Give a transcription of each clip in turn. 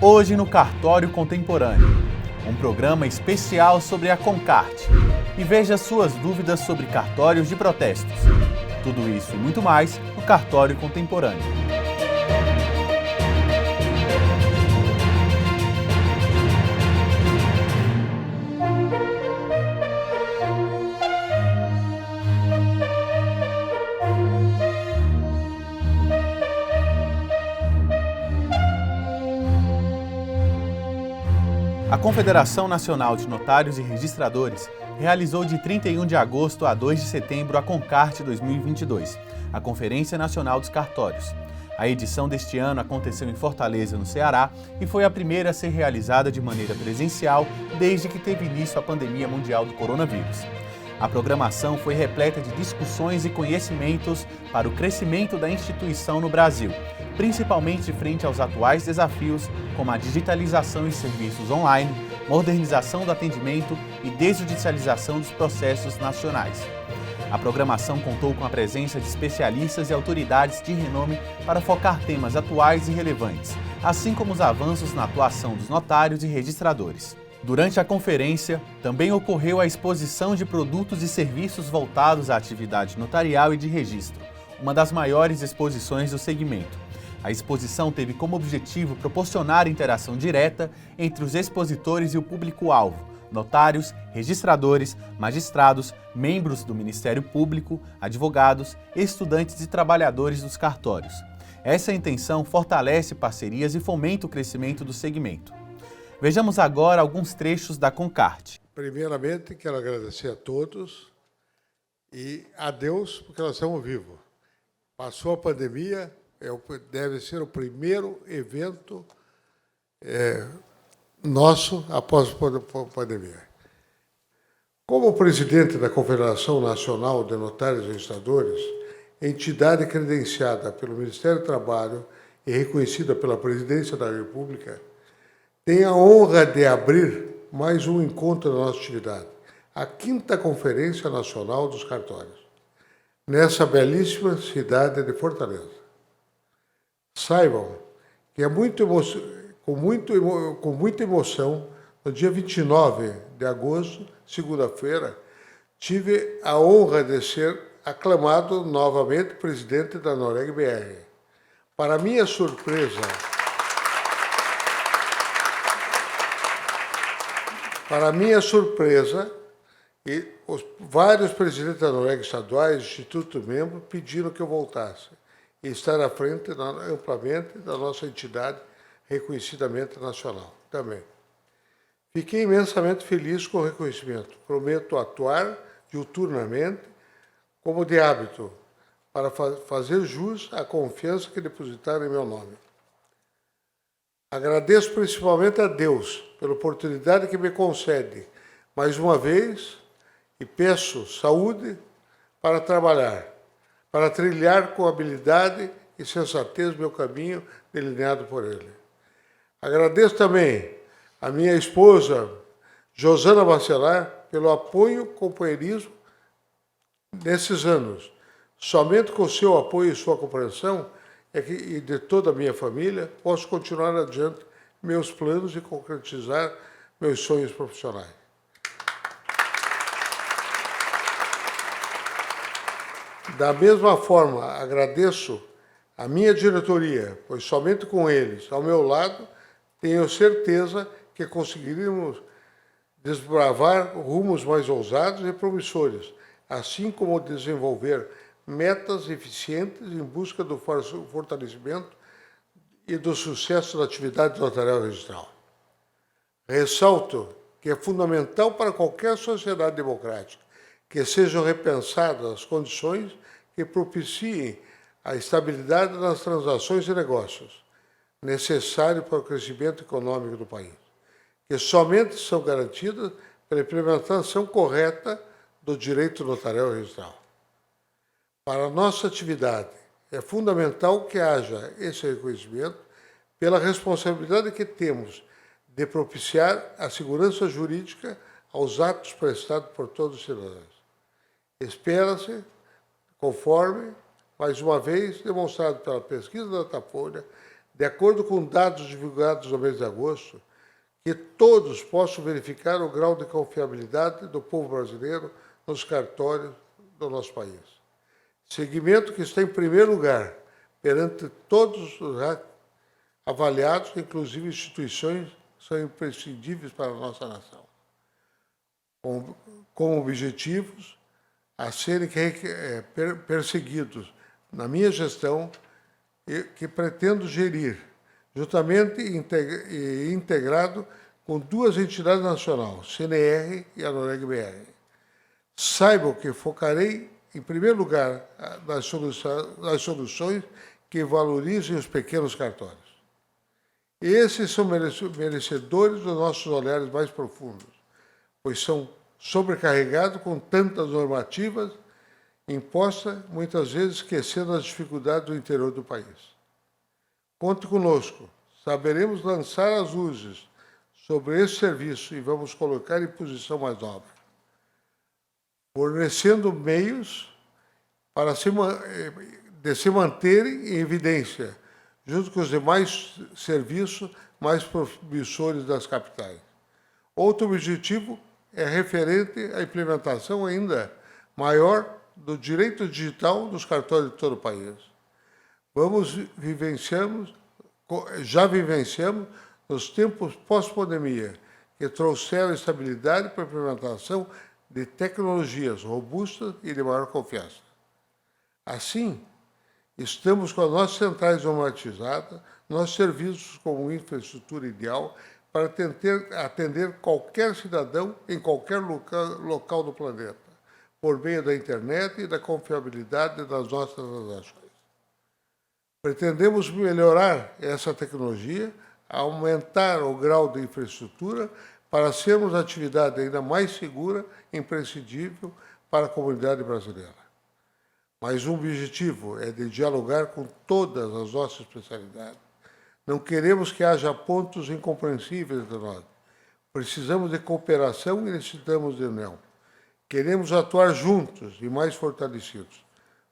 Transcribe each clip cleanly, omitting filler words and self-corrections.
Hoje no Cartório Contemporâneo, um programa especial sobre a Concarte. E veja suas dúvidas sobre cartórios de protestos. Tudo isso e muito mais no Cartório Contemporâneo. A Confederação Nacional de Notários e Registradores realizou de 31 de agosto a 2 de setembro a Concarte 2022, a Conferência Nacional dos Cartórios. A edição deste ano aconteceu em Fortaleza, no Ceará, e foi a primeira a ser realizada de maneira presencial desde que teve início a pandemia mundial do coronavírus. A programação foi repleta de discussões e conhecimentos para o crescimento da instituição no Brasil, principalmente frente aos atuais desafios como a digitalização e serviços online, modernização do atendimento e desjudicialização dos processos nacionais. A programação contou com a presença de especialistas e autoridades de renome para focar temas atuais e relevantes, assim como os avanços na atuação dos notários e registradores. Durante a conferência, também ocorreu a exposição de produtos e serviços voltados à atividade notarial e de registro, uma das maiores exposições do segmento. A exposição teve como objetivo proporcionar interação direta entre os expositores e o público-alvo, notários, registradores, magistrados, membros do Ministério Público, advogados, estudantes e trabalhadores dos cartórios. Essa intenção fortalece parcerias e fomenta o crescimento do segmento. Vejamos agora alguns trechos da Concarte. Primeiramente, quero agradecer a todos e a Deus, porque nós estamos vivos. Passou a pandemia, deve ser o primeiro evento nosso após a pandemia. Como presidente da Confederação Nacional de Notários e Registradores, entidade credenciada pelo Ministério do Trabalho e reconhecida pela Presidência da República, tenho a honra de abrir mais um encontro da nossa atividade, a 5ª Conferência Nacional dos Cartórios, nessa belíssima cidade de Fortaleza. Saibam que com muita emoção, no dia 29 de agosto, segunda-feira, tive a honra de ser aclamado novamente presidente da Noreg BR. Para minha surpresa, e vários presidentes da Noreg estaduais, Instituto Membro, pediram que eu voltasse e estar à frente amplamente da nossa entidade reconhecidamente nacional também. Fiquei imensamente feliz com o reconhecimento. Prometo atuar diuturnamente, como de hábito, para fazer jus à confiança que depositaram em meu nome. Agradeço principalmente a Deus pela oportunidade que me concede, mais uma vez, e peço saúde para trabalhar, para trilhar com habilidade e sensatez meu caminho delineado por Ele. Agradeço também a minha esposa, Josana Bacelar, pelo apoio e companheirismo nesses anos. Somente com o seu apoio e sua compreensão e de toda a minha família, posso continuar adiante meus planos e concretizar meus sonhos profissionais. Da mesma forma, agradeço a minha diretoria, pois somente com eles, ao meu lado, tenho certeza que conseguiríamos desbravar rumos mais ousados e promissores, assim como desenvolver metas eficientes em busca do fortalecimento e do sucesso da atividade notarial registral. Ressalto que é fundamental para qualquer sociedade democrática que sejam repensadas as condições que propiciem a estabilidade nas transações e negócios, necessário para o crescimento econômico do país, que somente são garantidas pela implementação correta do direito notarial registral. Para a nossa atividade, é fundamental que haja esse reconhecimento pela responsabilidade que temos de propiciar a segurança jurídica aos atos prestados por todos os cidadãos. Espera-se, conforme, mais uma vez, demonstrado pela pesquisa da Datafolha, de acordo com dados divulgados no mês de agosto, que todos possam verificar o grau de confiabilidade do povo brasileiro nos cartórios do nosso país. Segmento que está em primeiro lugar perante todos os avaliados, inclusive instituições que são imprescindíveis para a nossa nação, com objetivos a serem perseguidos na minha gestão e que pretendo gerir, juntamente e integrado com duas entidades nacionais, CNR e a Noreg-BR. Saibam que focarei, em primeiro lugar, nas soluções que valorizem os pequenos cartórios. Esses são merecedores dos nossos olhares mais profundos, pois são sobrecarregados com tantas normativas impostas, muitas vezes esquecendo as dificuldades do interior do país. Conte conosco, saberemos lançar as luzes sobre esse serviço e vamos colocar em posição mais nova, fornecendo meios para se manterem em evidência, junto com os demais serviços mais promissores das capitais. Outro objetivo é referente à implementação ainda maior do direito digital nos cartórios de todo o país. Já vivenciamos nos tempos pós-pandemia, que trouxeram estabilidade para a implementação de tecnologias robustas e de maior confiança. Assim, estamos com as nossas centrais automatizadas, nossos serviços como infraestrutura ideal para atender qualquer cidadão em qualquer local do planeta, por meio da internet e da confiabilidade das nossas transações. Pretendemos melhorar essa tecnologia, aumentar o grau de infraestrutura para sermos atividade ainda mais segura e imprescindível para a comunidade brasileira. Mas um objetivo é de dialogar com todas as nossas especialidades. Não queremos que haja pontos incompreensíveis entre nós. Precisamos de cooperação e necessitamos de união. Queremos atuar juntos e mais fortalecidos.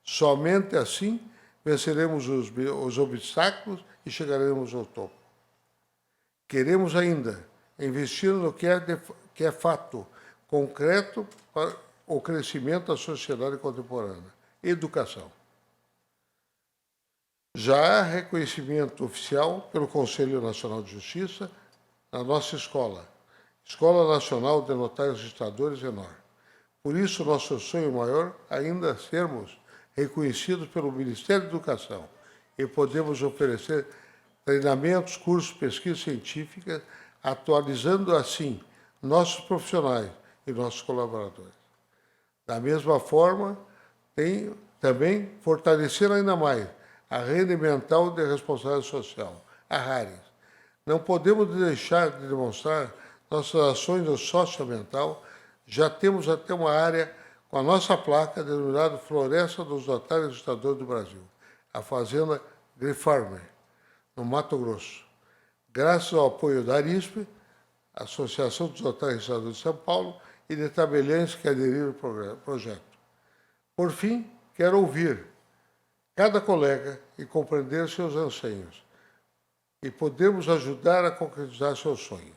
Somente assim venceremos os obstáculos e chegaremos ao topo. Queremos ainda investir no que é fato concreto para o crescimento da sociedade contemporânea. Educação. Já há reconhecimento oficial pelo Conselho Nacional de Justiça na nossa escola, Escola Nacional de Notários e Registradores, ENOR. Por isso, nosso sonho maior ainda é sermos reconhecidos pelo Ministério da Educação e podemos oferecer treinamentos, cursos, pesquisas científicas, atualizando assim nossos profissionais e nossos colaboradores. Da mesma forma, também fortalecer ainda mais a rede ambiental de responsabilidade social, a RARES. Não podemos deixar de demonstrar nossas ações no socioambiental. Já temos até uma área com a nossa placa denominada Floresta dos Notários e Registradores do Brasil, a Fazenda Grifarmer, no Mato Grosso. Graças ao apoio da ARISP, Associação dos Notários e Registradores de São Paulo, e de tabeliães que aderiram ao projeto. Por fim, quero ouvir cada colega e compreender seus anseios e podemos ajudar a concretizar seus sonhos.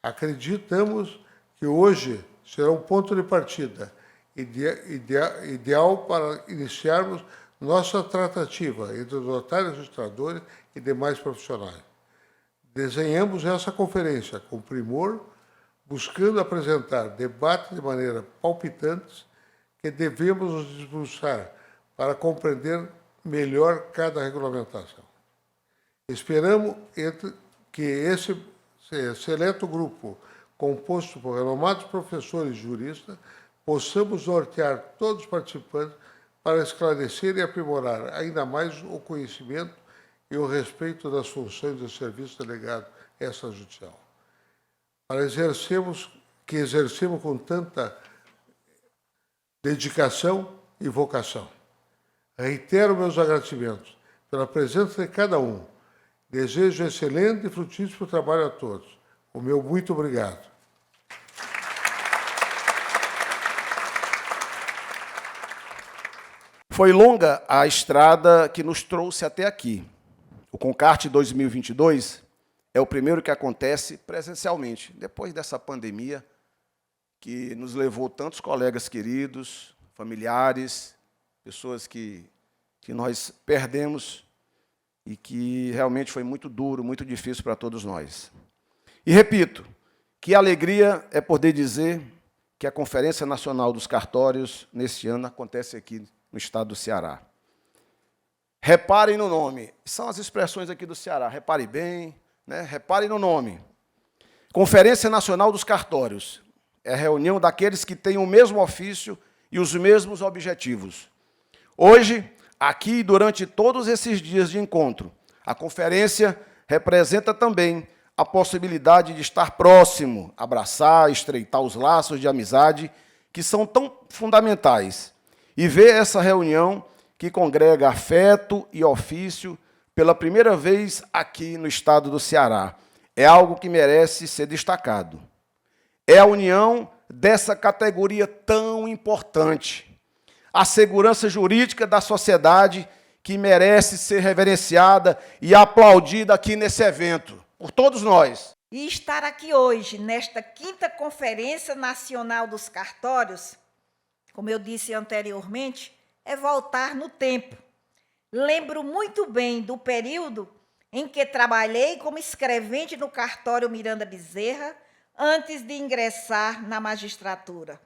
Acreditamos que hoje será um ponto de partida ideal para iniciarmos nossa tratativa entre os notários e registradores e demais profissionais. Desenhamos essa conferência com primor, buscando apresentar debates de maneira palpitantes que devemos nos debruçar para compreender melhor cada regulamentação. Esperamos que esse seleto grupo, composto por renomados professores e juristas, possamos nortear todos os participantes para esclarecer e aprimorar ainda mais o conhecimento e o respeito das funções do serviço delegado extrajudicial. Para exercemos com tanta dedicação e vocação. Reitero meus agradecimentos pela presença de cada um. Desejo excelente e frutífero trabalho a todos. O meu muito obrigado. Foi longa a estrada que nos trouxe até aqui. O Concart 2022 é o primeiro que acontece presencialmente, depois dessa pandemia que nos levou tantos colegas queridos, familiares, pessoas que nós perdemos e que realmente foi muito duro, muito difícil para todos nós. E repito, que alegria é poder dizer que a Conferência Nacional dos Cartórios, neste ano, acontece aqui no estado do Ceará. Reparem no nome, são as expressões aqui do Ceará, repare bem, né? Reparem no nome. Conferência Nacional dos Cartórios é a reunião daqueles que têm o mesmo ofício e os mesmos objetivos. Hoje, aqui, durante todos esses dias de encontro, a conferência representa também a possibilidade de estar próximo, abraçar, estreitar os laços de amizade que são tão fundamentais. E ver essa reunião que congrega afeto e ofício pela primeira vez aqui no estado do Ceará é algo que merece ser destacado. É a união dessa categoria tão importante, a segurança jurídica da sociedade, que merece ser reverenciada e aplaudida aqui nesse evento, por todos nós. E estar aqui hoje, nesta 5ª Conferência Nacional dos Cartórios, como eu disse anteriormente, é voltar no tempo. Lembro muito bem do período em que trabalhei como escrevente no cartório Miranda Bezerra, antes de ingressar na magistratura.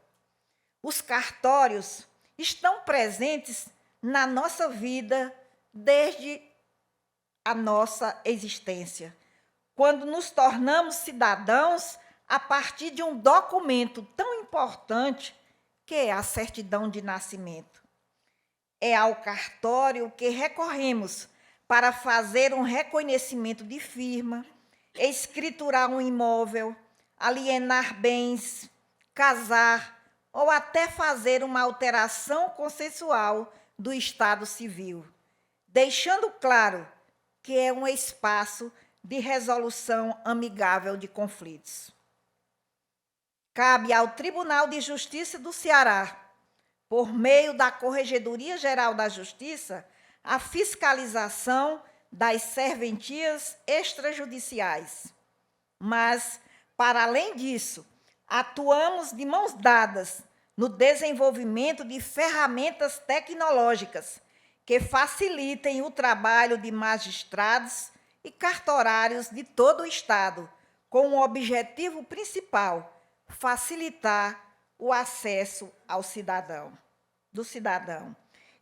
Os cartórios estão presentes na nossa vida desde a nossa existência, quando nos tornamos cidadãos a partir de um documento tão importante que é a certidão de nascimento. É ao cartório que recorremos para fazer um reconhecimento de firma, escriturar um imóvel, alienar bens, casar ou até fazer uma alteração consensual do estado civil, deixando claro que é um espaço de resolução amigável de conflitos. Cabe ao Tribunal de Justiça do Ceará, por meio da Corregedoria Geral da Justiça, a fiscalização das serventias extrajudiciais. Mas, para além disso, atuamos de mãos dadas no desenvolvimento de ferramentas tecnológicas que facilitem o trabalho de magistrados e cartorários de todo o Estado, com o objetivo principal: facilitar o acesso ao cidadão.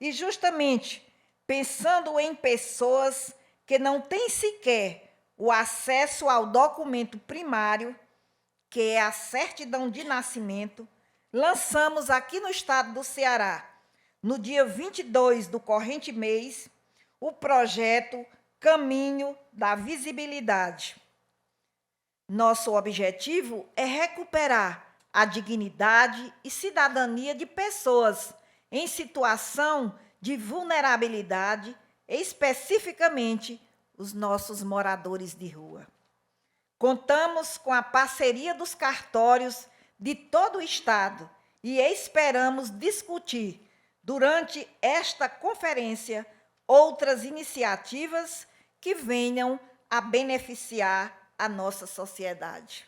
E justamente pensando em pessoas que não têm sequer o acesso ao documento primário, que é a certidão de nascimento, lançamos aqui no estado do Ceará, no dia 22 do corrente mês, o projeto Caminho da Visibilidade. Nosso objetivo é recuperar a dignidade e cidadania de pessoas em situação de vulnerabilidade, especificamente os nossos moradores de rua. Contamos com a parceria dos cartórios de todo o Estado e esperamos discutir, durante esta conferência, outras iniciativas que venham a beneficiar a nossa sociedade.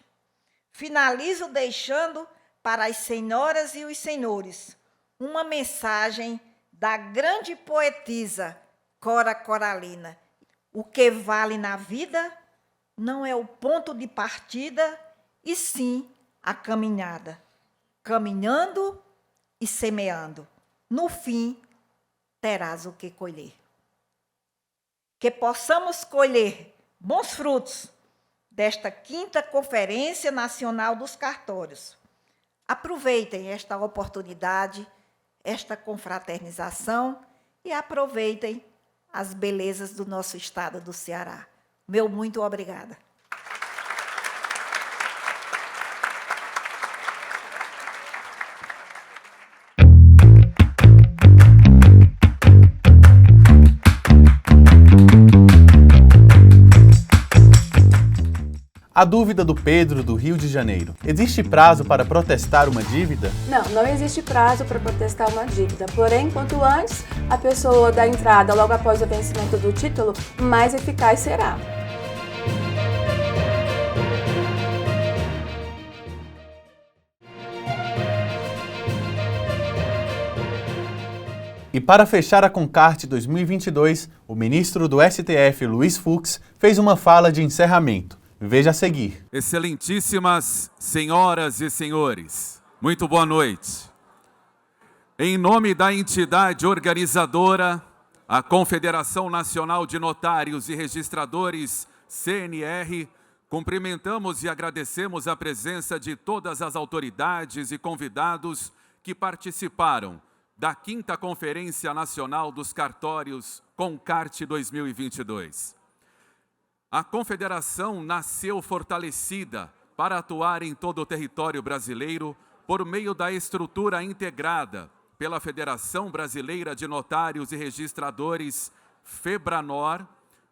Finalizo deixando para as senhoras e os senhores uma mensagem da grande poetisa Cora Coralina: o que vale na vida não é o ponto de partida, e sim a caminhada. Caminhando e semeando, no fim terás o que colher. Que possamos colher bons frutos desta 5ª Conferência Nacional dos Cartórios. Aproveitem esta oportunidade, esta confraternização, e aproveitem as belezas do nosso estado do Ceará. Meu muito obrigada. A dúvida do Pedro, do Rio de Janeiro. Existe prazo para protestar uma dívida? Não existe prazo para protestar uma dívida. Porém, quanto antes a pessoa dá entrada logo após o vencimento do título, mais eficaz será. E para fechar a Concarte 2022, o ministro do STF, Luiz Fux, fez uma fala de encerramento. Veja a seguir. Excelentíssimas senhoras e senhores, muito boa noite. Em nome da entidade organizadora, a Confederação Nacional de Notários e Registradores, CNR, cumprimentamos e agradecemos a presença de todas as autoridades e convidados que participaram da 5ª Conferência Nacional dos Cartórios Concarte 2022. A Confederação nasceu fortalecida para atuar em todo o território brasileiro por meio da estrutura integrada pela Federação Brasileira de Notários e Registradores, FEBRANOR,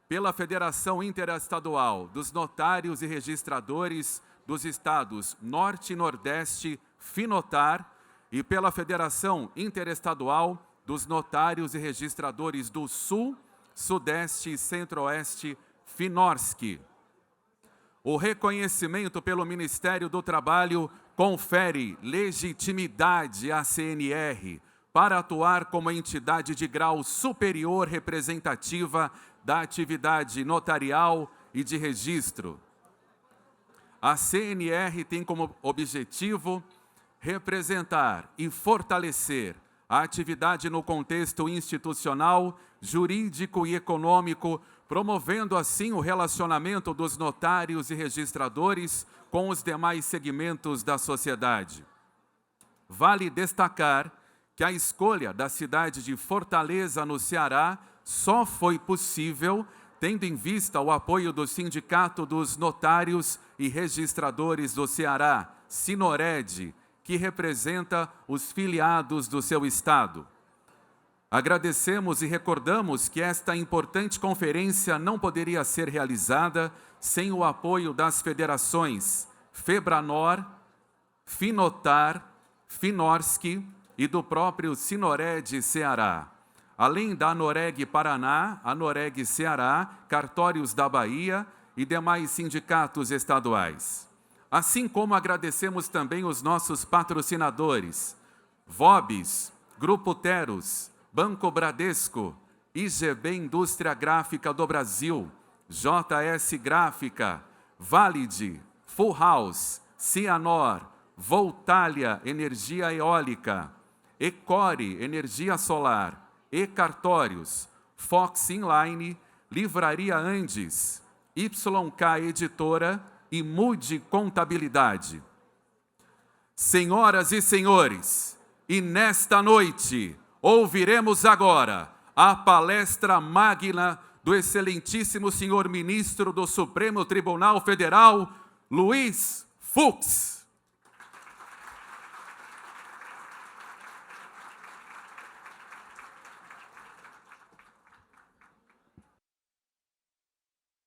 pela Federação Interestadual dos Notários e Registradores dos Estados Norte e Nordeste, FINOTAR, e pela Federação Interestadual dos Notários e Registradores do Sul, Sudeste e Centro-Oeste, FINORSC. O reconhecimento pelo Ministério do Trabalho confere legitimidade à CNR para atuar como entidade de grau superior representativa da atividade notarial e de registro. A CNR tem como objetivo representar e fortalecer a atividade no contexto institucional, jurídico e econômico, promovendo assim o relacionamento dos notários e registradores com os demais segmentos da sociedade. Vale destacar que a escolha da cidade de Fortaleza, no Ceará, só foi possível tendo em vista o apoio do Sindicato dos Notários e Registradores do Ceará, Sinored, que representa os filiados do seu estado. Agradecemos e recordamos que esta importante conferência não poderia ser realizada sem o apoio das federações FEBRANOR, FINOTAR, FINORSC e do próprio Sinored Ceará, além da ANOREG Paraná, ANOREG Ceará, Cartórios da Bahia e demais sindicatos estaduais. Assim como agradecemos também os nossos patrocinadores, VOBS, Grupo Teros, Banco Bradesco, IGB Indústria Gráfica do Brasil, JS Gráfica, Valid, Full House, Cianor, Voltalia Energia Eólica, Ecore Energia Solar, E-Cartórios, Fox Inline, Livraria Andes, YK Editora e Mude Contabilidade. Senhoras e senhores, e nesta noite ouviremos agora a palestra magna do excelentíssimo senhor ministro do Supremo Tribunal Federal, Luiz Fux.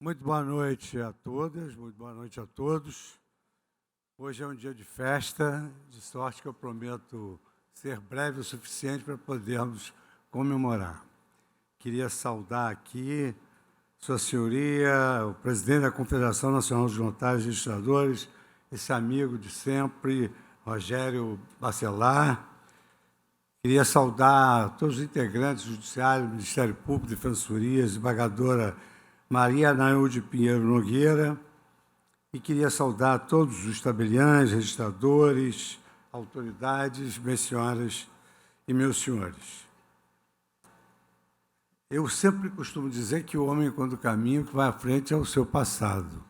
Muito boa noite a todas, muito boa noite a todos. Hoje é um dia de festa, de sorte que eu prometo ser breve o suficiente para podermos comemorar. Queria saudar aqui Sua Senhoria, o presidente da Confederação Nacional dos Notários e Registradores, esse amigo de sempre, Rogério Bacelar. Queria saudar todos os integrantes do Judiciário, Ministério Público, Defensorias, desembargadora Maria Anaúde Pinheiro Nogueira, e queria saudar todos os tabeliães, registradores, autoridades, minhas senhoras e meus senhores. Eu sempre costumo dizer que o homem, quando caminha, o que vai à frente é o seu passado.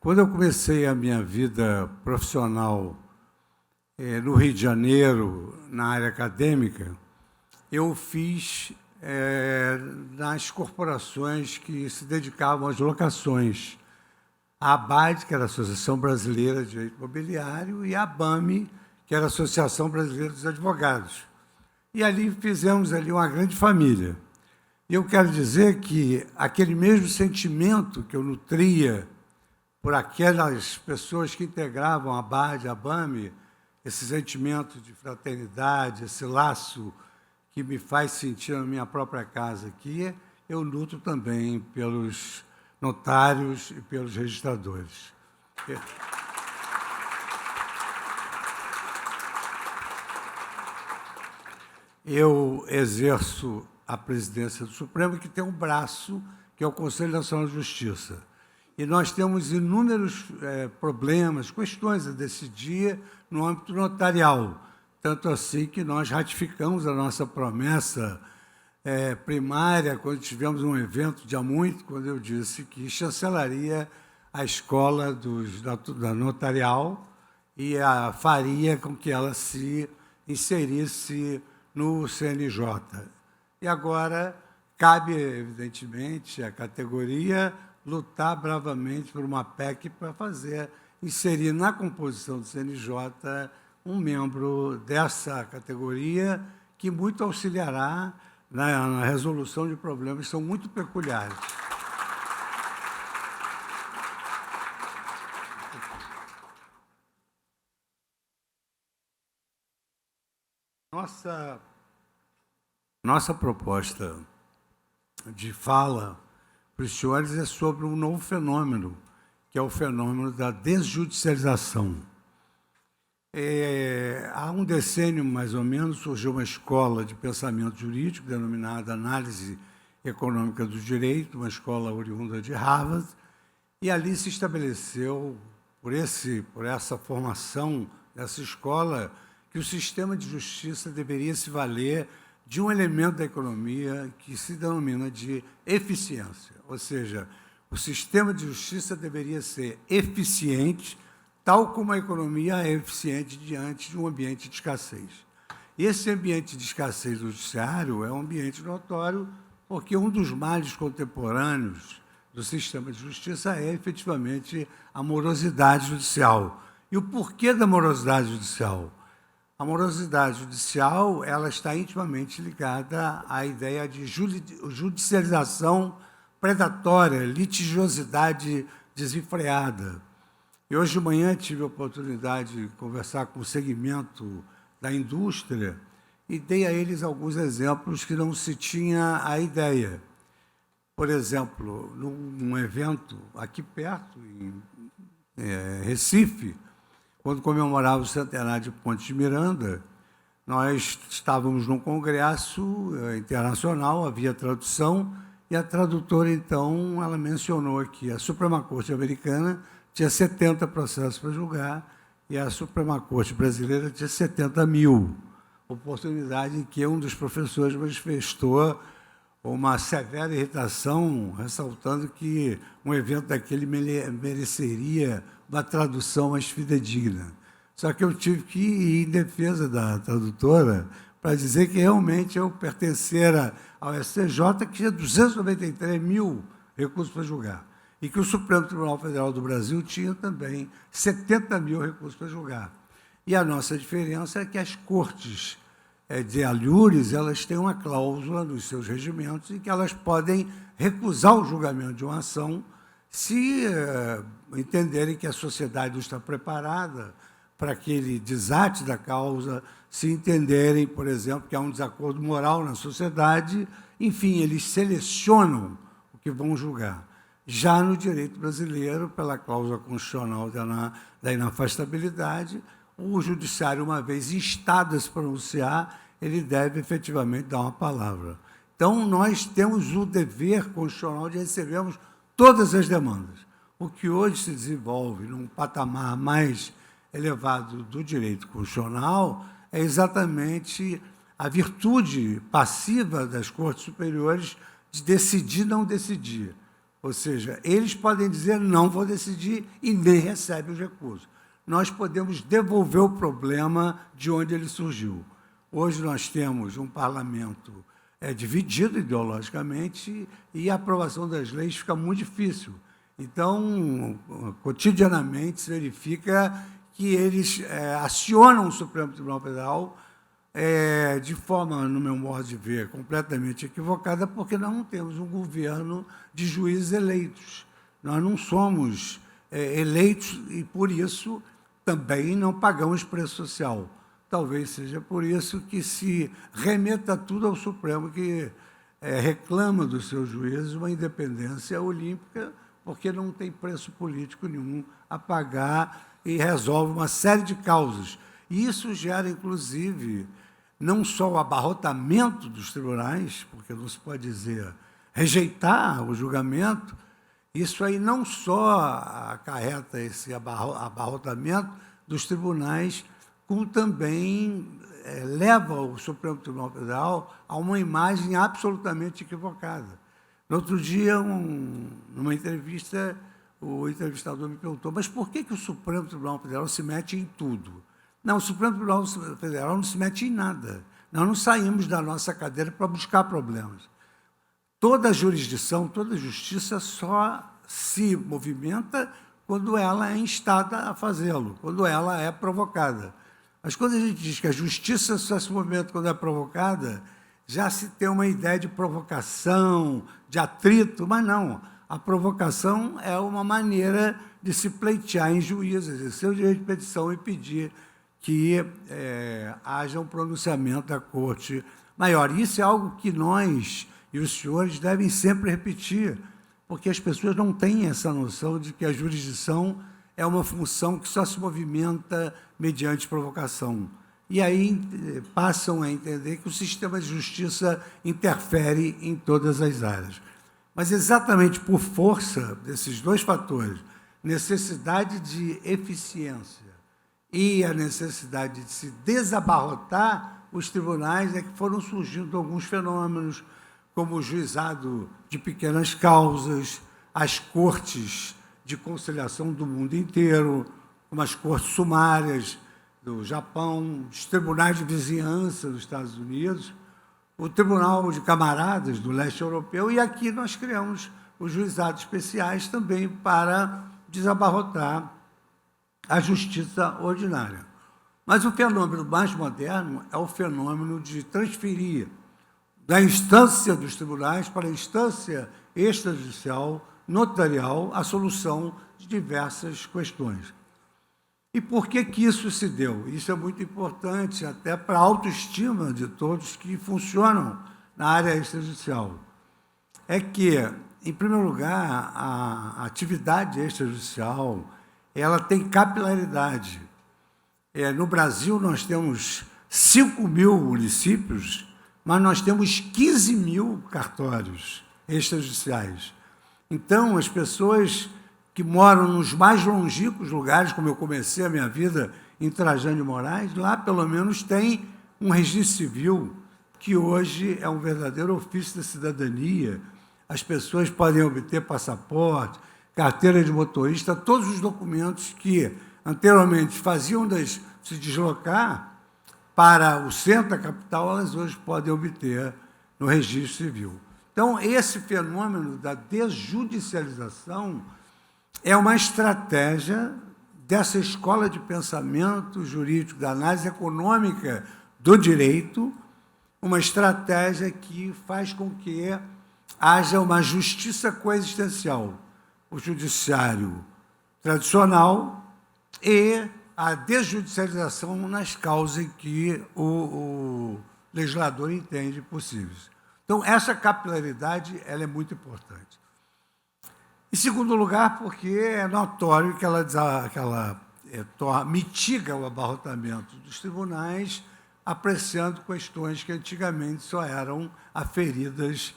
Quando eu comecei a minha vida profissional no Rio de Janeiro, na área acadêmica, eu fiz nas corporações que se dedicavam às locações. A ABAD, que era a Associação Brasileira de Direito Imobiliário, e a ABAME, que era a Associação Brasileira dos Advogados. E ali fizemos uma grande família. E eu quero dizer que aquele mesmo sentimento que eu nutria por aquelas pessoas que integravam a BAD, a ABAME, esse sentimento de fraternidade, esse laço que me faz sentir na minha própria casa aqui, eu luto também pelos notários e pelos registradores. Eu exerço a presidência do Supremo, que tem um braço, que é o Conselho Nacional de Justiça. E nós temos inúmeros problemas, questões a decidir no âmbito notarial. Tanto assim que nós ratificamos a nossa promessa primária, quando tivemos um evento de há muito, quando eu disse que chancelaria a escola da notarial e faria com que ela se inserisse no CNJ. E agora cabe, evidentemente, à categoria lutar bravamente por uma PEC para inserir na composição do CNJ um membro dessa categoria que muito auxiliará na resolução de problemas que são muito peculiares. Nossa proposta de fala para os senhores é sobre um novo fenômeno, que é o fenômeno da desjudicialização. Há um decênio, mais ou menos, surgiu uma escola de pensamento jurídico denominada Análise Econômica do Direito, uma escola oriunda de Harvard, e ali se estabeleceu, por essa formação dessa escola, que o sistema de justiça deveria se valer de um elemento da economia que se denomina de eficiência. Ou seja, o sistema de justiça deveria ser eficiente, tal como a economia é eficiente diante de um ambiente de escassez. E esse ambiente de escassez do judiciário é um ambiente notório, porque um dos males contemporâneos do sistema de justiça é, efetivamente, a morosidade judicial. E o porquê da morosidade judicial? A morosidade judicial ela está intimamente ligada à ideia de judicialização predatória, litigiosidade desenfreada. E hoje de manhã tive a oportunidade de conversar com o segmento da indústria e dei a eles alguns exemplos que não se tinha a ideia. Por exemplo, num evento aqui perto, em Recife, quando comemorava o centenário de Ponte de Miranda, nós estávamos num congresso internacional, havia tradução, e a tradutora, então, ela mencionou que a Suprema Corte americana tinha 70 processos para julgar e a Suprema Corte brasileira tinha 70 mil. Oportunidade em que um dos professores manifestou uma severa irritação, ressaltando que um evento daquele mereceria uma tradução mais fidedigna. Só que eu tive que ir em defesa da tradutora para dizer que realmente eu pertencera ao STJ, que tinha 293 mil recursos para julgar, e que o Supremo Tribunal Federal do Brasil tinha também 70 mil recursos para julgar. E a nossa diferença é que as cortes de alhures, elas têm uma cláusula nos seus regimentos em que elas podem recusar o julgamento de uma ação se entenderem que a sociedade não está preparada para aquele desate da causa, se entenderem, por exemplo, que há um desacordo moral na sociedade, enfim, eles selecionam o que vão julgar. Já no direito brasileiro, pela cláusula constitucional da inafastabilidade, o judiciário, uma vez instado a se pronunciar, ele deve efetivamente dar uma palavra. Então, nós temos o dever constitucional de recebermos todas as demandas. O que hoje se desenvolve num patamar mais elevado do direito constitucional é exatamente a virtude passiva das cortes superiores de decidir não decidir. Ou seja, eles podem dizer não vou decidir e nem recebem os recursos. Nós podemos devolver o problema de onde ele surgiu. Hoje nós temos um parlamento dividido ideologicamente e a aprovação das leis fica muito difícil. Então, cotidianamente se verifica que eles acionam o Supremo Tribunal Federal de forma, no meu modo de ver, completamente equivocada, porque nós não temos um governo de juízes eleitos. Nós não somos eleitos e, por isso, também não pagamos preço social. Talvez seja por isso que se remeta tudo ao Supremo, que reclama dos seus juízes uma independência olímpica, porque não tem preço político nenhum a pagar e resolve uma série de causas. E isso gera, inclusive, não só o abarrotamento dos tribunais, porque não se pode dizer rejeitar o julgamento, isso aí não só acarreta esse abarrotamento dos tribunais, como também leva o Supremo Tribunal Federal a uma imagem absolutamente equivocada. No outro dia, numa entrevista, o entrevistador me perguntou, mas por que o Supremo Tribunal Federal se mete em tudo? Não, o Supremo Tribunal Federal não se mete em nada. Nós não saímos da nossa cadeira para buscar problemas. Toda jurisdição, toda justiça só se movimenta quando ela é instada a fazê-lo, quando ela é provocada. Mas quando a gente diz que a justiça só se movimenta quando é provocada, já se tem uma ideia de provocação, de atrito, mas não. A provocação é uma maneira de se pleitear em juízo, exercer o direito de petição e pedir que haja um pronunciamento da Corte Maior. Isso é algo que nós e os senhores devem sempre repetir, porque as pessoas não têm essa noção de que a jurisdição é uma função que só se movimenta mediante provocação. E aí passam a entender que o sistema de justiça interfere em todas as áreas. Mas exatamente por força desses dois fatores, necessidade de eficiência e a necessidade de se desabarrotar os tribunais, é que foram surgindo alguns fenômenos, como o juizado de pequenas causas, as cortes de conciliação do mundo inteiro, como as cortes sumárias do Japão, os tribunais de vizinhança dos Estados Unidos, o Tribunal de Camaradas do Leste Europeu, e aqui nós criamos os juizados especiais também para desabarrotar a justiça ordinária. Mas o fenômeno mais moderno é o fenômeno de transferir da instância dos tribunais para a instância extrajudicial, notarial, a solução de diversas questões. E por que isso se deu? Isso é muito importante até para a autoestima de todos que funcionam na área extrajudicial. É que, em primeiro lugar, a atividade extrajudicial ela tem capilaridade. No Brasil, nós temos 5.000 municípios, mas nós temos 15.000 cartórios extrajudiciais. Então, as pessoas que moram nos mais longínquos lugares, como eu comecei a minha vida em Trajano de Moraes, lá, pelo menos, tem um registro civil, que hoje é um verdadeiro ofício da cidadania. As pessoas podem obter passaporte, carteira de motorista, todos os documentos que anteriormente faziam-nas se deslocar para o centro da capital, elas hoje podem obter no registro civil. Então, esse fenômeno da desjudicialização é uma estratégia dessa escola de pensamento jurídico, da análise econômica do direito, uma estratégia que faz com que haja uma justiça coexistencial, o judiciário tradicional e a desjudicialização nas causas em que o legislador entende possíveis. Então, essa capilaridade ela é muito importante. Em segundo lugar, porque é notório que ela mitiga o abarrotamento dos tribunais, apreciando questões que antigamente só eram aferidas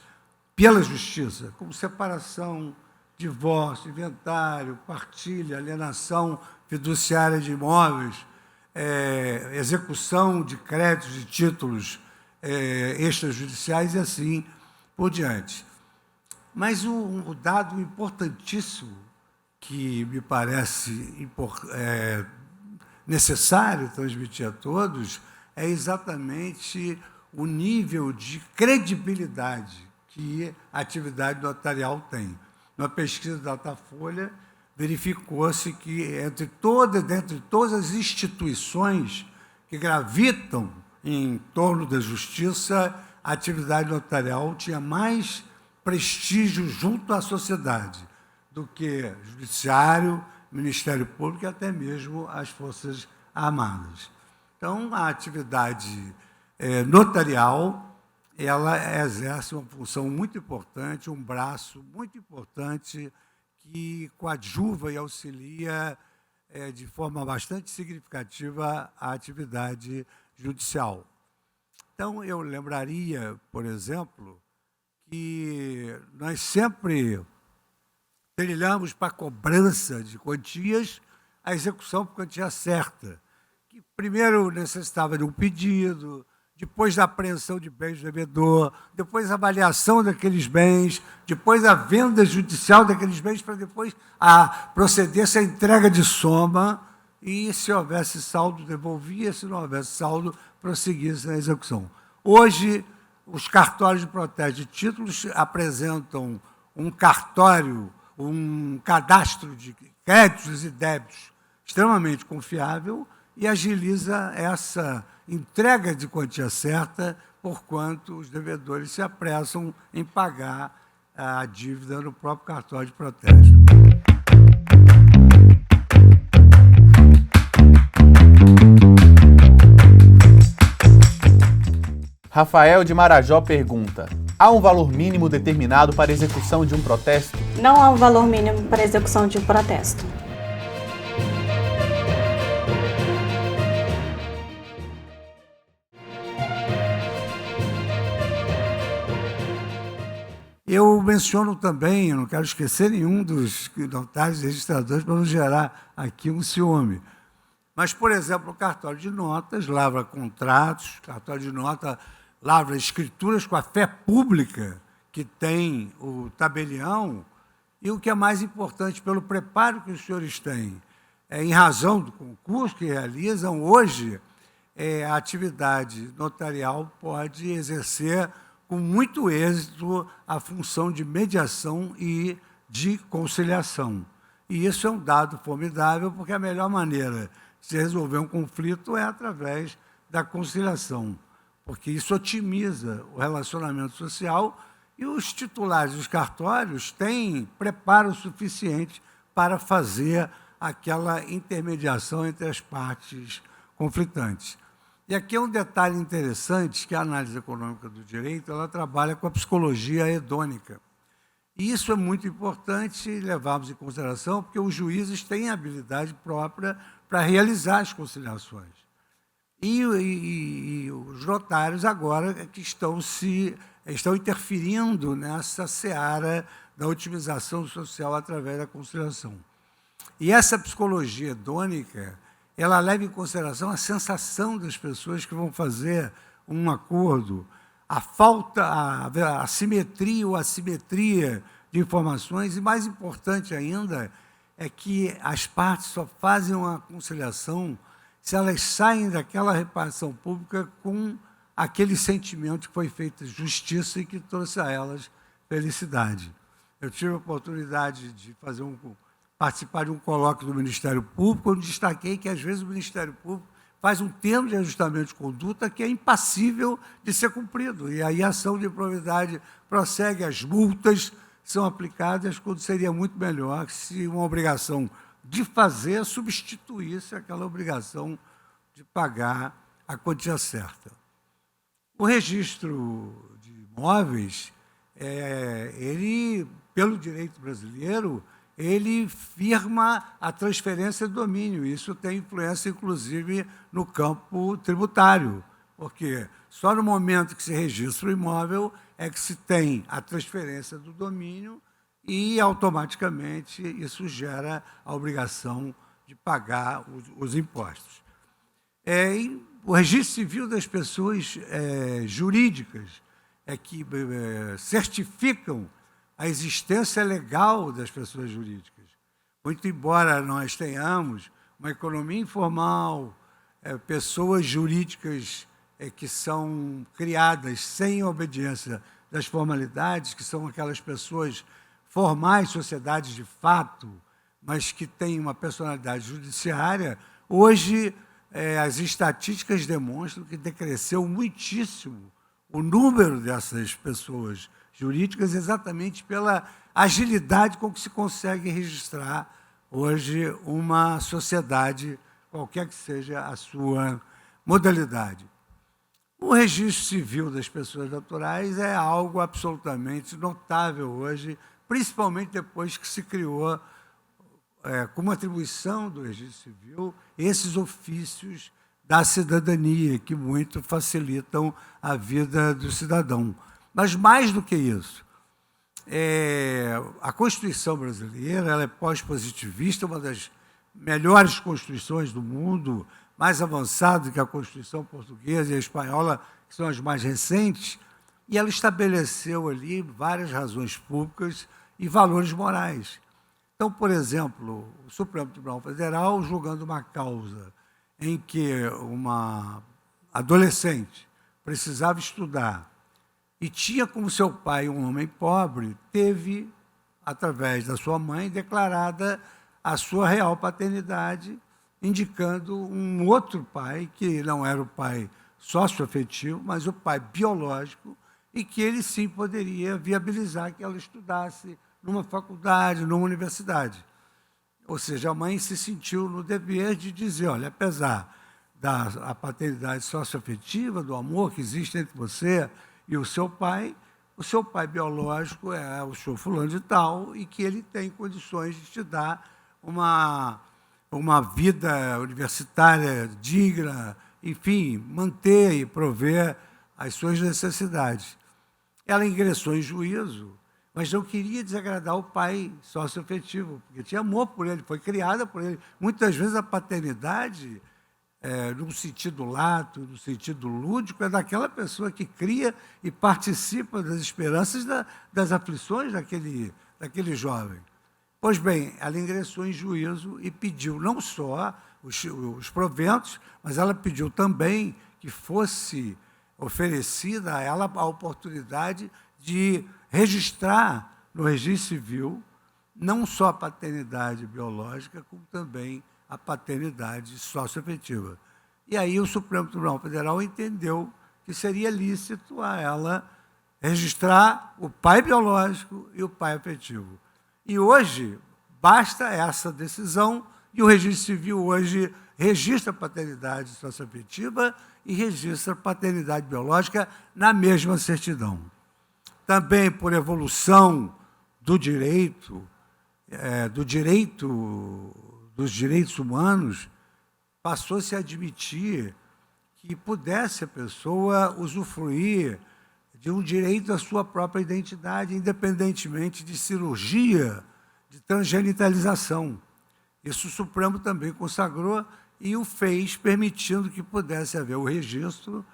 pela justiça, como separação, divórcio, inventário, partilha, alienação fiduciária de imóveis, execução de créditos e títulos extrajudiciais e assim por diante. Mas o dado importantíssimo que me parece necessário transmitir a todos é exatamente o nível de credibilidade que a atividade notarial tem. Numa pesquisa da Datafolha, verificou-se que, dentre todas as instituições que gravitam em torno da justiça, a atividade notarial tinha mais prestígio junto à sociedade do que judiciário, Ministério Público e até mesmo as Forças Armadas. Então, a atividade notarial, ela exerce uma função muito importante, um braço muito importante que coadjuva e auxilia de forma bastante significativa a atividade judicial. Então, eu lembraria, por exemplo, que nós sempre trilhamos para a cobrança de quantias a execução por quantia certa, que primeiro necessitava de um pedido, depois da apreensão de bens do devedor, depois a avaliação daqueles bens, depois a venda judicial daqueles bens, para depois proceder-se à entrega de soma, e se houvesse saldo, devolvia, se não houvesse saldo, prosseguia-se na execução. Hoje, os cartórios de proteste de títulos apresentam um cartório, um cadastro de créditos e débitos extremamente confiável e agiliza essa entrega de quantia certa, porquanto os devedores se apressam em pagar a dívida no próprio cartório de protesto. Rafael de Marajó pergunta: há um valor mínimo determinado para a execução de um protesto? Não há um valor mínimo para a execução de um protesto. Eu menciono também, eu não quero esquecer nenhum dos notários e registradores para não gerar aqui um ciúme. Mas, por exemplo, o cartório de notas lavra contratos, o cartório de nota lavra escrituras com a fé pública que tem o tabelião, e o que é mais importante, pelo preparo que os senhores têm, em razão do concurso que realizam, hoje a atividade notarial pode exercer com muito êxito a função de mediação e de conciliação. E isso é um dado formidável, porque a melhor maneira de se resolver um conflito é através da conciliação, porque isso otimiza o relacionamento social e os titulares dos cartórios têm preparo suficiente para fazer aquela intermediação entre as partes conflitantes. E aqui é um detalhe interessante, que a análise econômica do direito ela trabalha com a psicologia hedônica. E isso é muito importante levarmos em consideração, porque os juízes têm habilidade própria para realizar as conciliações. E os notários agora que estão interferindo nessa seara da otimização social através da conciliação. E essa psicologia hedônica, ela leva em consideração a sensação das pessoas que vão fazer um acordo, a falta, a assimetria ou assimetria de informações, e mais importante ainda é que as partes só fazem uma conciliação se elas saem daquela repartição pública com aquele sentimento que foi feita justiça e que trouxe a elas felicidade. Eu tive a oportunidade de participar de um colóquio do Ministério Público, onde destaquei que, às vezes, o Ministério Público faz um termo de ajustamento de conduta que é impassível de ser cumprido. E aí a ação de improbidade prossegue, as multas são aplicadas, quando seria muito melhor se uma obrigação de fazer substituísse aquela obrigação de pagar a quantia certa. O registro de imóveis, ele, pelo direito brasileiro, ele firma a transferência de domínio. Isso tem influência, inclusive, no campo tributário, porque só no momento que se registra o imóvel é que se tem a transferência do domínio e, automaticamente, isso gera a obrigação de pagar os impostos. O registro civil das pessoas jurídicas é que certificam a existência legal das pessoas jurídicas. Muito embora nós tenhamos uma economia informal, pessoas jurídicas que são criadas sem obediência das formalidades, que são aquelas pessoas formais, sociedades de fato, mas que têm uma personalidade judiciária, hoje as estatísticas demonstram que decresceu muitíssimo o número dessas pessoas jurídicas, exatamente pela agilidade com que se consegue registrar hoje uma sociedade, qualquer que seja a sua modalidade. O registro civil das pessoas naturais é algo absolutamente notável hoje, principalmente depois que se criou, como atribuição do registro civil, esses ofícios da cidadania, que muito facilitam a vida do cidadão. Mas, mais do que isso, a Constituição brasileira ela é pós-positivista, uma das melhores constituições do mundo, mais avançada que a Constituição portuguesa e a espanhola, que são as mais recentes, e ela estabeleceu ali várias razões públicas e valores morais. Então, por exemplo, o Supremo Tribunal Federal, julgando uma causa em que uma adolescente precisava estudar e tinha como seu pai um homem pobre, teve, através da sua mãe, declarada a sua real paternidade, indicando um outro pai, que não era o pai socioafetivo, mas o pai biológico, e que ele sim poderia viabilizar que ela estudasse numa faculdade, numa universidade. Ou seja, a mãe se sentiu no dever de dizer, olha, apesar da paternidade socioafetiva, do amor que existe entre você e o seu pai biológico é o senhor fulano de tal, e que ele tem condições de te dar uma vida universitária digna, enfim, manter e prover as suas necessidades. Ela ingressou em juízo, mas não queria desagradar o pai socioafetivo, porque tinha amor por ele, foi criada por ele. Muitas vezes a paternidade, num sentido lato, no sentido lúdico, é daquela pessoa que cria e participa das esperanças, das aflições daquele jovem. Pois bem, ela ingressou em juízo e pediu não só os proventos, mas ela pediu também que fosse oferecida a ela a oportunidade de registrar no registro civil não só a paternidade biológica, como também a paternidade socioafetiva. E aí o Supremo Tribunal Federal entendeu que seria lícito a ela registrar o pai biológico e o pai afetivo. E hoje, basta essa decisão, e o registro civil hoje registra a paternidade socioafetiva e registra a paternidade biológica na mesma certidão. Também por evolução dos direitos humanos, passou-se a admitir que pudesse a pessoa usufruir de um direito à sua própria identidade, independentemente de cirurgia, de transgenitalização. Isso o Supremo também consagrou e o fez permitindo que pudesse haver o registro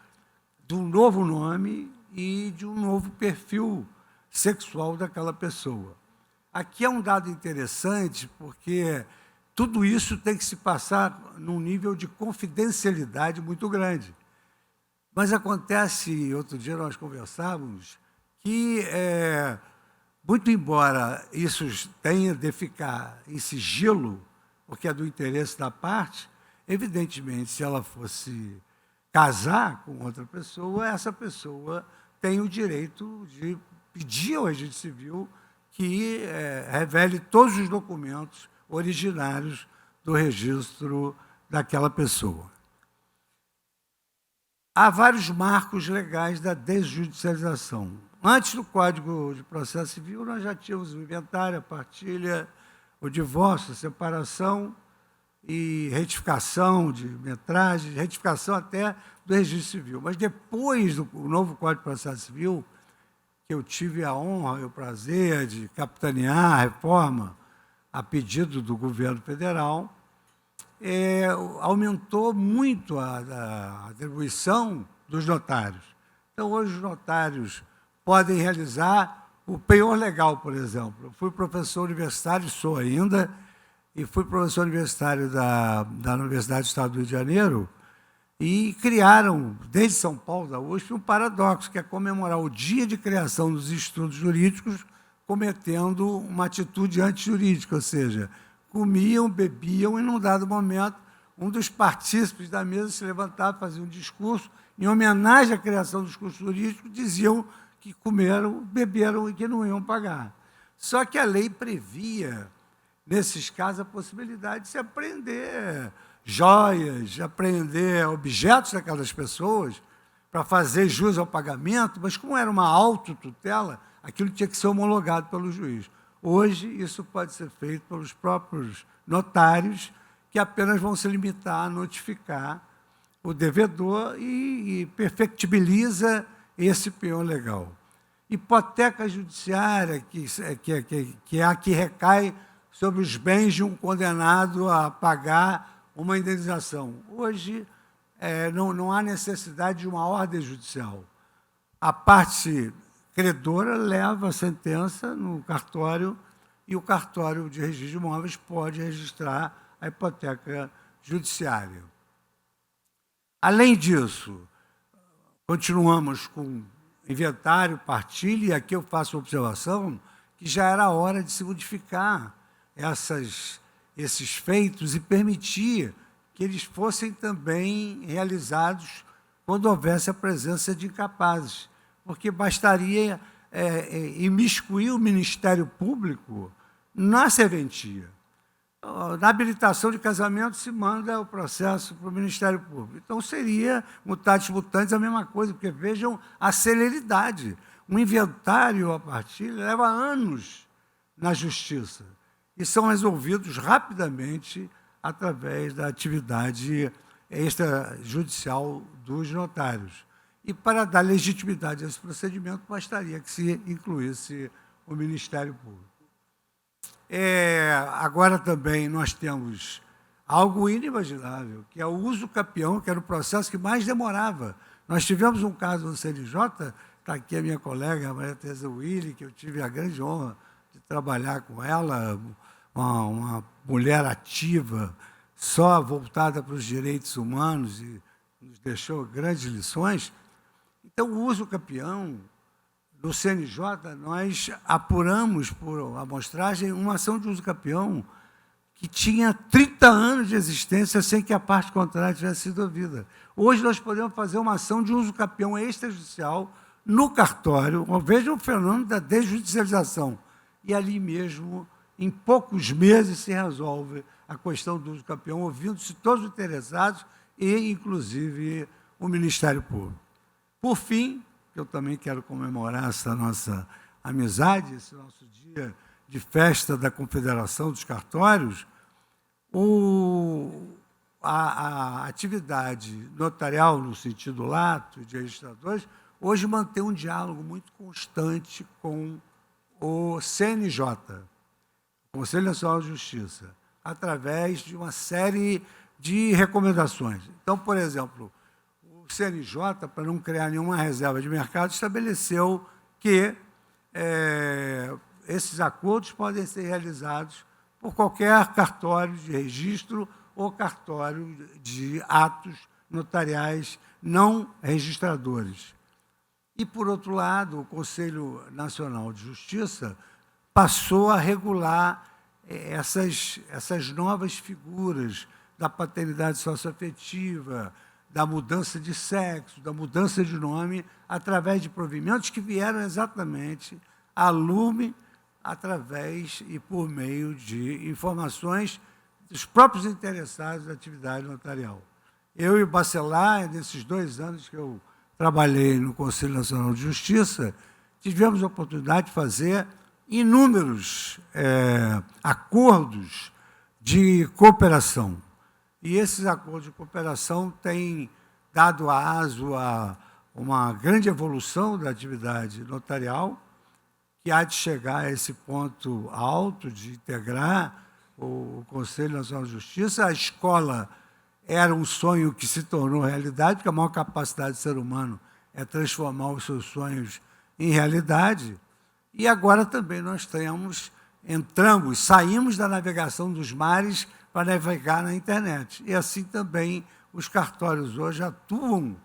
de um novo nome e de um novo perfil sexual daquela pessoa. Aqui é um dado interessante, porque tudo isso tem que se passar num nível de confidencialidade muito grande. Mas acontece, outro dia nós conversávamos, que, muito embora isso tenha de ficar em sigilo, porque é do interesse da parte, evidentemente, se ela fosse casar com outra pessoa, essa pessoa tem o direito de pedir ao registro civil que revele todos os documentos originários do registro daquela pessoa. Há vários marcos legais da desjudicialização. Antes do Código de Processo Civil, nós já tínhamos o inventário, a partilha, o divórcio, a separação e retificação de metragem, retificação até do registro civil. Mas depois do novo Código de Processo Civil, que eu tive a honra e o prazer de capitanear a reforma a pedido do governo federal, aumentou muito a atribuição dos notários. Então, hoje os notários podem realizar o penhor legal, por exemplo. Eu fui professor universitário, sou ainda, e fui professor universitário da Universidade do Estado do Rio de Janeiro, e criaram, desde São Paulo, da USP, um paradoxo, que é comemorar o dia de criação dos institutos jurídicos cometendo uma atitude antijurídica, ou seja, comiam, bebiam, e, num dado momento, um dos partícipes da mesa se levantava, fazia um discurso, em homenagem à criação dos cursos jurídicos, diziam que comeram, beberam e que não iam pagar. Só que a lei previa, nesses casos, a possibilidade de se apreender joias, apreender objetos daquelas pessoas para fazer jus ao pagamento, mas como era uma autotutela, aquilo tinha que ser homologado pelo juiz. Hoje, isso pode ser feito pelos próprios notários, que apenas vão se limitar a notificar o devedor e perfectibiliza esse penhor legal. Hipoteca judiciária, que é a que recai sobre os bens de um condenado a pagar uma indenização. Hoje, não há necessidade de uma ordem judicial. A parte credora leva a sentença no cartório e o cartório de registro de imóveis pode registrar a hipoteca judiciária. Além disso, continuamos com inventário, partilha, e aqui eu faço uma observação que já era hora de se modificar esses feitos e permitir que eles fossem também realizados quando houvesse a presença de incapazes, porque bastaria imiscuir o Ministério Público na serventia. Na habilitação de casamento se manda o processo para o Ministério Público. Então, seria, mutatis mutandis, a mesma coisa, porque vejam a celeridade. Um inventário a partilha leva anos na Justiça e são resolvidos rapidamente através da atividade extrajudicial dos notários. E, para dar legitimidade a esse procedimento, bastaria que se incluísse o Ministério Público. Agora também nós temos algo inimaginável, que é o uso capião, que era o processo que mais demorava. Nós tivemos um caso no CNJ, está aqui a minha colega, a Maria Tereza Willi, que eu tive a grande honra de trabalhar com ela, uma mulher ativa, só voltada para os direitos humanos, e nos deixou grandes lições. Então, o uso capião, no CNJ, nós apuramos por amostragem uma ação de uso capião que tinha 30 anos de existência sem que a parte contrária tivesse sido ouvida. Hoje nós podemos fazer uma ação de uso capião extrajudicial no cartório. Veja o fenômeno da desjudicialização. E ali mesmo, em poucos meses, se resolve a questão do uso capião, ouvindo-se todos os interessados e, inclusive, o Ministério Público. Por fim, eu também quero comemorar essa nossa amizade, esse nosso dia de festa da Confederação dos Cartórios, a atividade notarial, no sentido lato, de registradores, hoje mantém um diálogo muito constante com o CNJ, Conselho Nacional de Justiça, através de uma série de recomendações. Então, por exemplo, o CNJ, para não criar nenhuma reserva de mercado, estabeleceu que esses acordos podem ser realizados por qualquer cartório de registro ou cartório de atos notariais não registradores. E, por outro lado, o Conselho Nacional de Justiça passou a regular essas novas figuras da paternidade socioafetiva, da mudança de sexo, da mudança de nome, através de provimentos que vieram exatamente a lume através e por meio de informações dos próprios interessados da atividade notarial. Eu e o Bacelar, nesses 2 anos que eu trabalhei no Conselho Nacional de Justiça, tivemos a oportunidade de fazer inúmeros acordos de cooperação. E esses acordos de cooperação têm dado aso a uma grande evolução da atividade notarial, que há de chegar a esse ponto alto de integrar o Conselho Nacional de Justiça. A escola era um sonho que se tornou realidade, porque a maior capacidade do ser humano é transformar os seus em realidade. E agora também nós saímos da navegação dos mares para navegar na internet. E assim também os cartórios hoje atuam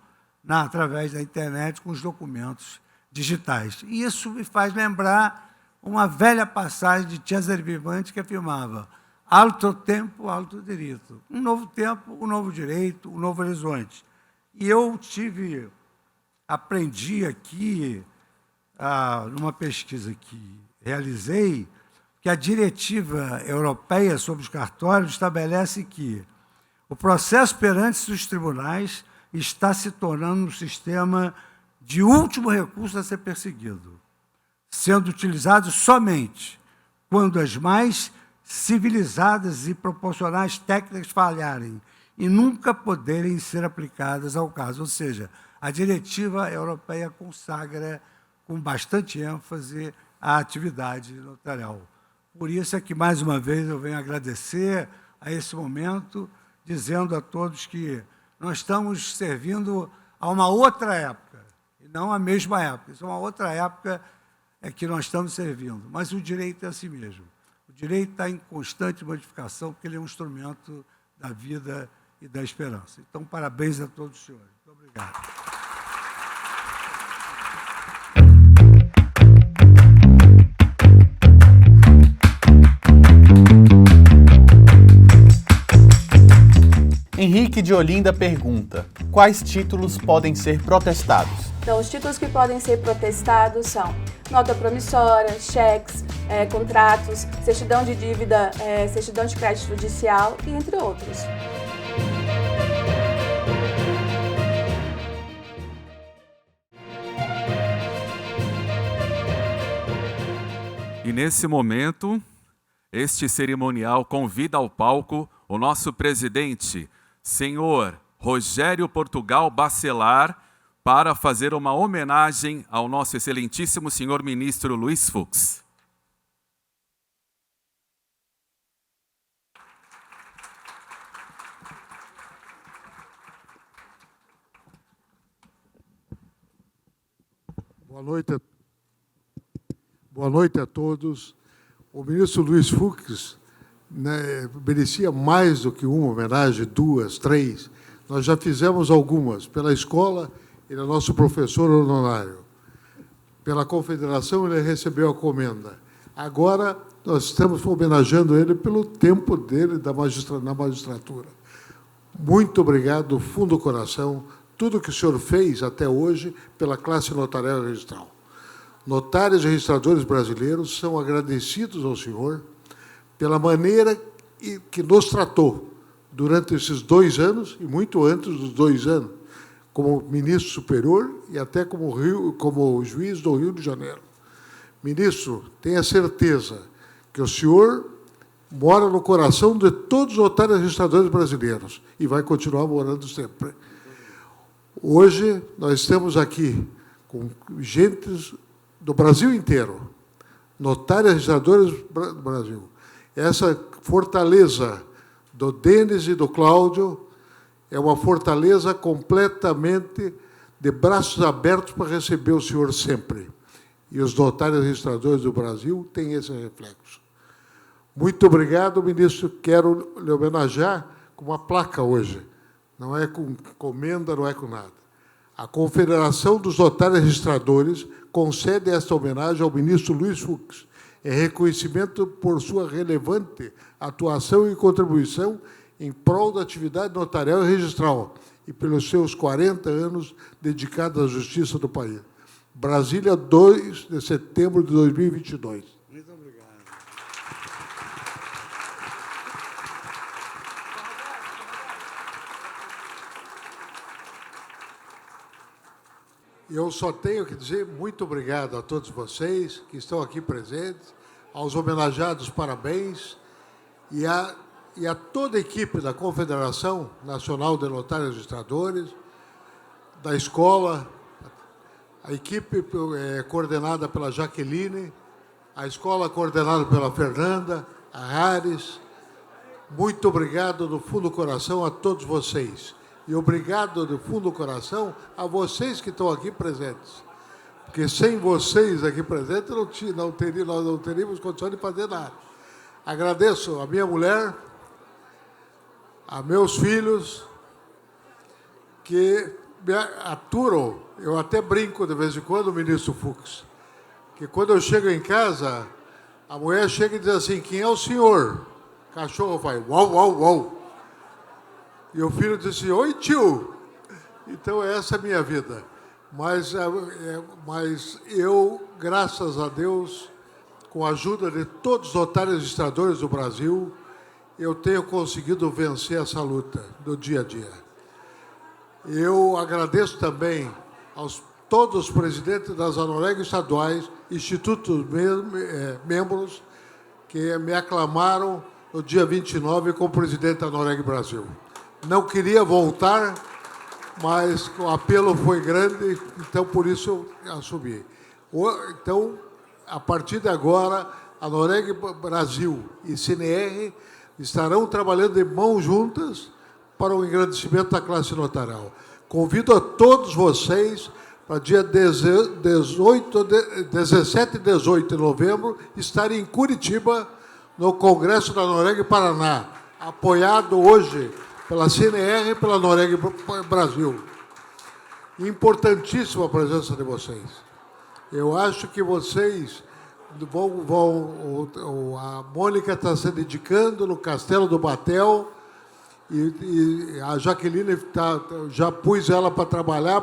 através da internet com os documentos digitais. E isso me faz lembrar uma velha passagem de Cesare Vivante que afirmava: altro tempo, altro direito. Um novo tempo, um novo direito, um novo horizonte. E eu aprendi aqui, numa pesquisa que realizei, que a diretiva europeia sobre os cartórios estabelece que o processo perante os tribunais está se tornando um sistema de último recurso a ser perseguido, sendo utilizado somente quando as mais civilizadas e proporcionais técnicas falharem e nunca poderem ser aplicadas ao caso. Ou seja, a diretiva europeia consagra com bastante ênfase a atividade notarial. Por isso é que, mais uma vez, eu venho agradecer a esse momento, dizendo a todos que nós estamos servindo a uma outra época, e não a mesma época. Isso é uma outra época que nós estamos servindo. Mas o direito é assim mesmo. O direito está em constante modificação, porque ele é um instrumento da vida e da esperança. Então, parabéns a todos os senhores. Muito obrigado. Henrique de Olinda pergunta: quais títulos podem ser protestados? Então, os títulos que podem ser protestados são nota promissória, cheques, contratos, certidão de dívida, certidão de crédito judicial e entre outros. E nesse momento, este cerimonial convida ao palco o nosso presidente, senhor Rogério Portugal Bacelar, para fazer uma homenagem ao nosso excelentíssimo senhor ministro Luiz Fux. Boa noite a todos. O ministro Luiz Fux merecia mais do que uma homenagem, 2, 3. Nós já fizemos algumas pela escola, ele é nosso professor honorário. Pela confederação, ele recebeu a comenda. Agora, nós estamos homenageando ele pelo tempo dele na magistratura. Muito obrigado, do fundo do coração, tudo que o senhor fez até hoje pela classe notarial e registral. Notários e registradores brasileiros são agradecidos ao senhor pela maneira que nos tratou durante esses 2 anos, e muito antes dos 2 anos, como ministro superior e até como juiz do Rio de Janeiro. Ministro, tenha certeza que o senhor mora no coração de todos os notários e registradores brasileiros e vai continuar morando sempre. Hoje, nós estamos aqui com gentes do Brasil inteiro, notários e registradores do Brasil. Essa fortaleza do Denis e do Cláudio é uma fortaleza completamente de braços abertos para receber o senhor sempre. E os notários e registradores do Brasil têm esse reflexo. Muito obrigado, ministro. Quero lhe homenagear com uma placa hoje. Não é com comenda, não é com nada. A Confederação dos Notários e Registradores concede esta homenagem ao ministro Luiz Fux, em reconhecimento por sua relevante atuação e contribuição em prol da atividade notarial e registral e pelos seus 40 anos dedicados à justiça do país. Brasília, 2 de setembro de 2022. Muito obrigado. Eu só tenho que dizer muito obrigado a todos vocês que estão aqui presentes, aos homenageados, parabéns, e a toda a equipe da Confederação Nacional de Notários e Registradores, da escola, a equipe coordenada pela Jaqueline, a escola coordenada pela Fernanda, a Ares. Muito obrigado do fundo do coração a todos vocês. E obrigado do fundo do coração a vocês que estão aqui presentes. Porque sem vocês aqui presentes, nós não teríamos condição de fazer nada. Agradeço a minha mulher, a meus filhos, que me aturam. Eu até brinco de vez em quando, ministro Fux, que quando eu chego em casa, a mulher chega e diz assim: quem é o senhor? O cachorro vai uau, uau, uau. E o filho disse: oi, tio. Então, essa é a minha vida. Mas eu, graças a Deus, com a ajuda de todos os notários registradores do Brasil, eu tenho conseguido vencer essa luta do dia a dia. Eu agradeço também aos todos os presidentes das ANOREG estaduais, institutos membros, que me aclamaram no dia 29 como presidente da ANOREG Brasil. Não queria voltar, mas o apelo foi grande, então por isso eu assumi. Então, a partir de agora, a ANOREG Brasil e CNR estarão trabalhando de mãos juntas para o engrandecimento da classe notarial. Convido a todos vocês para dia 17 e 18 de novembro estarem em Curitiba, no Congresso da ANOREG Paraná, apoiado hoje pela CNR e pela ANOREG Brasil. Importantíssima a presença de vocês. Eu acho que vocês a Mônica está se dedicando no Castelo do Batel e a Jaqueline já pus ela para trabalhar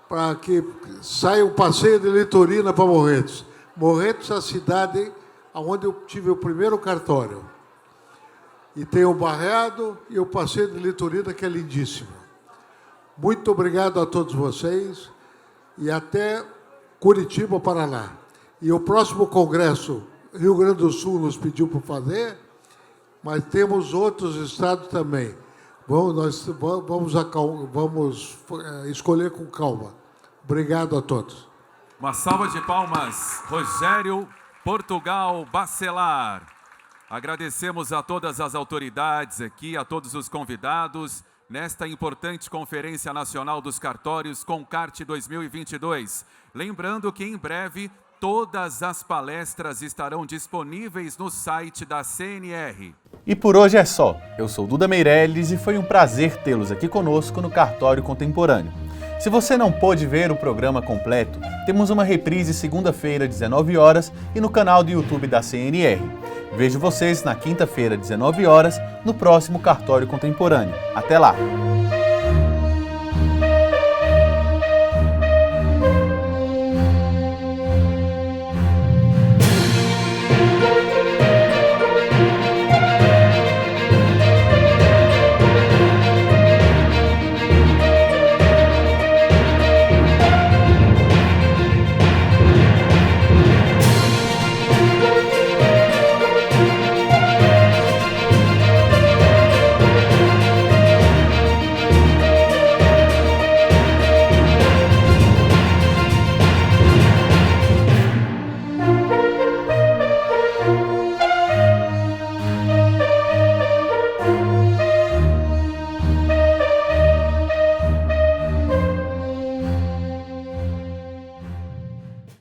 para que saia um passeio de litorina para Morretes. Morretes é a cidade onde eu tive o primeiro cartório. E tem o Barreado e o passeio de litorina, que é lindíssimo. Muito obrigado a todos vocês e até Curitiba, Paraná. E o próximo congresso, Rio Grande do Sul nos pediu para fazer, mas temos outros estados também. Vamos escolher com calma. Obrigado a todos. Uma salva de palmas, Rogério Portugal Bacelar. Agradecemos a todas as autoridades aqui, a todos os convidados, nesta importante Conferência Nacional dos Cartórios Concart 2022. Lembrando que em breve todas as palestras estarão disponíveis no site da CNR. E por hoje é só. Eu sou Duda Meirelles e foi um prazer tê-los aqui conosco no Cartório Contemporâneo. Se você não pôde ver o programa completo, temos uma reprise segunda-feira, 19 horas, e no canal do YouTube da CNR. Vejo vocês na quinta-feira, 19 horas, no próximo Cartório Contemporâneo. Até lá!